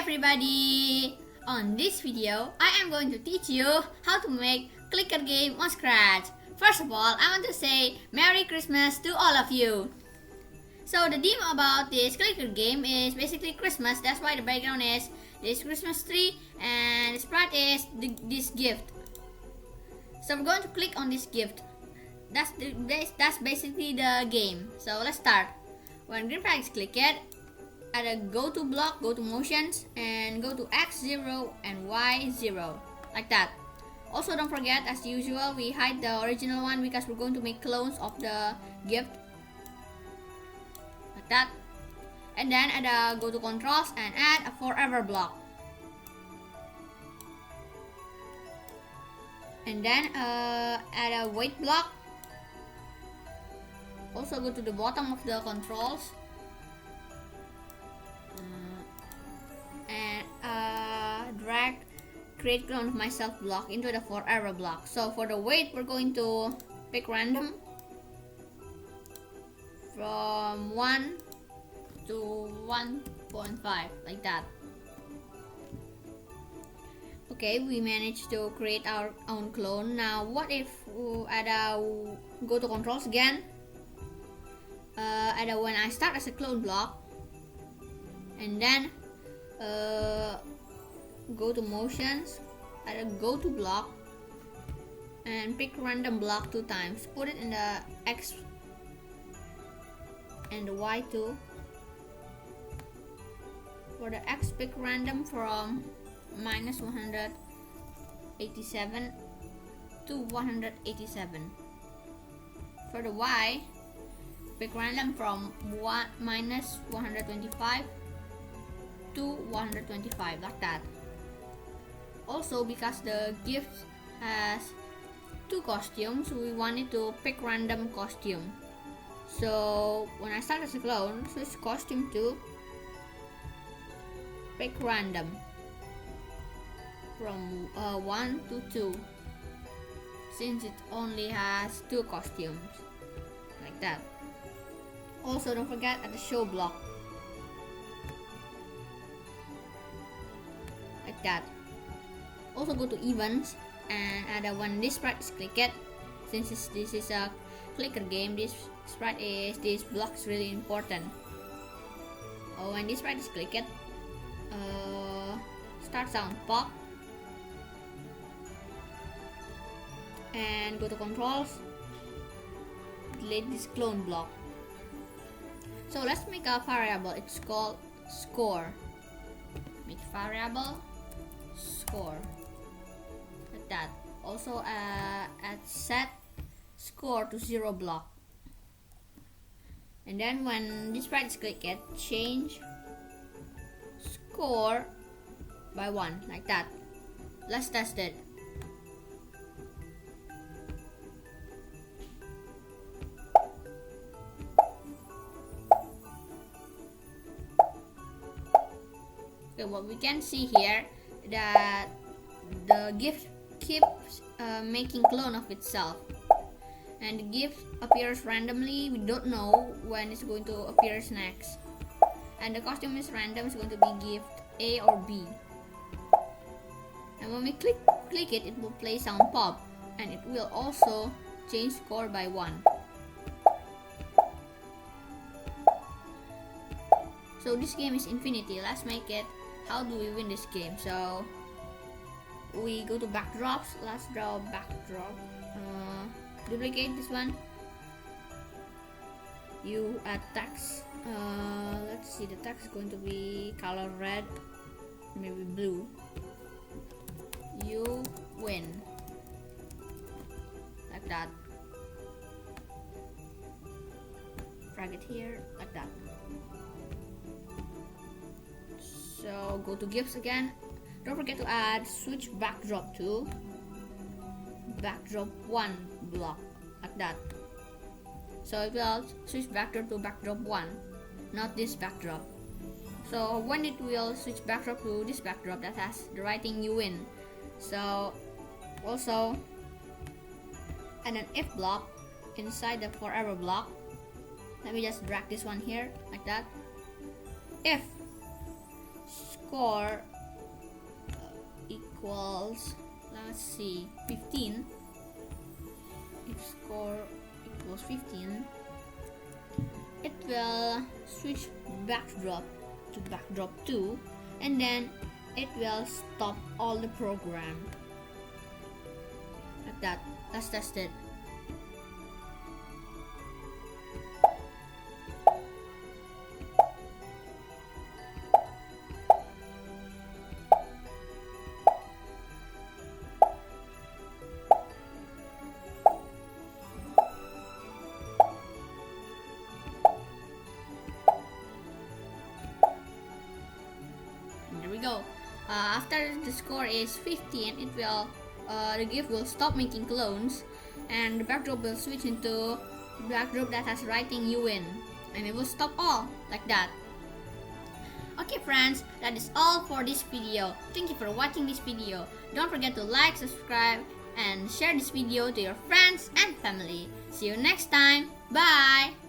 everybody! On this video, I am going to teach you how to make clicker game on Scratch. First of all, I want to say Merry Christmas to all of you. So the theme about this clicker game is basically Christmas. That's why the background is this Christmas tree and the sprite is this gift. So we're going to click on this gift. That's basically the game. So let's start. When green flag is clicked, add a go to block, go to motions, and go to X0 and Y0, like that. Also, don't forget, as usual, we hide the original one because we're going to make clones of the gift, like that. And then add a go to controls and add a forever block. And then add a wait block. Also go to the bottom of the controls and drag create clone of myself block into the forever block. So for the wait, we're going to pick random from 1 to 1.5, like that. Okay, we managed to create our own clone. Now what if we add a go to controls again, add a when I start as a clone block, and then go to motions, add a go to block, and pick random block 2 times. Put it in the X and the Y2. For the X, pick random from minus 187 to 187. For the Y, pick random from minus 125 to 125, like that. Also, because the gift has 2 costumes, we wanted to pick random costume. So when I start as a clone, switch costume to pick random from 1 to 2, since it only has 2 costumes, like that. Also, don't forget at the show block, like that. Also go to events and add a when this sprite is clicked. Since this is a clicker game, this sprite is this block is really important. When this sprite is clicked, start sound pop and go to controls, delete this clone block. So let's make a variable. It's called score. Make variable score, like that. Also add set score to 0 block. And then when this sprite is clicked, change score by 1, like that. Let's test it. Okay, what we can see here that the gift keeps making clone of itself, and the gift appears randomly. We don't know when it's going to appear next, and the costume is random. It's going to be gift A or B, and when we click it, it will play sound pop, and it will also change score by 1. So this game is infinity. Let's make it. How do we win this game? So we go to backdrops. Let's draw a backdrop. Duplicate this one. You add text. Let's see, the text is going to be color red, maybe blue. You win, like that. Drag it here, like that. So go to gifts again. Don't forget to add switch backdrop to backdrop 1 block, like that. So it will switch backdrop to backdrop 1, not this backdrop. So when it will switch backdrop to this backdrop, that has the writing you win. So also add an if block inside the forever block. Let me just drag this one here, like that. If score equals, let's see, 15, if score equals 15, it will switch backdrop to backdrop 2, and then it will stop all the program like that. Let's test it. There we go. After the score is 15, it will the GIF will stop making clones, and the backdrop will switch into backdrop that has writing "you win," and it will stop all like that. Okay friends, that is all for this video. Thank you for watching this video. Don't forget to like, subscribe, and share this video to your friends and family. See you next time. Bye.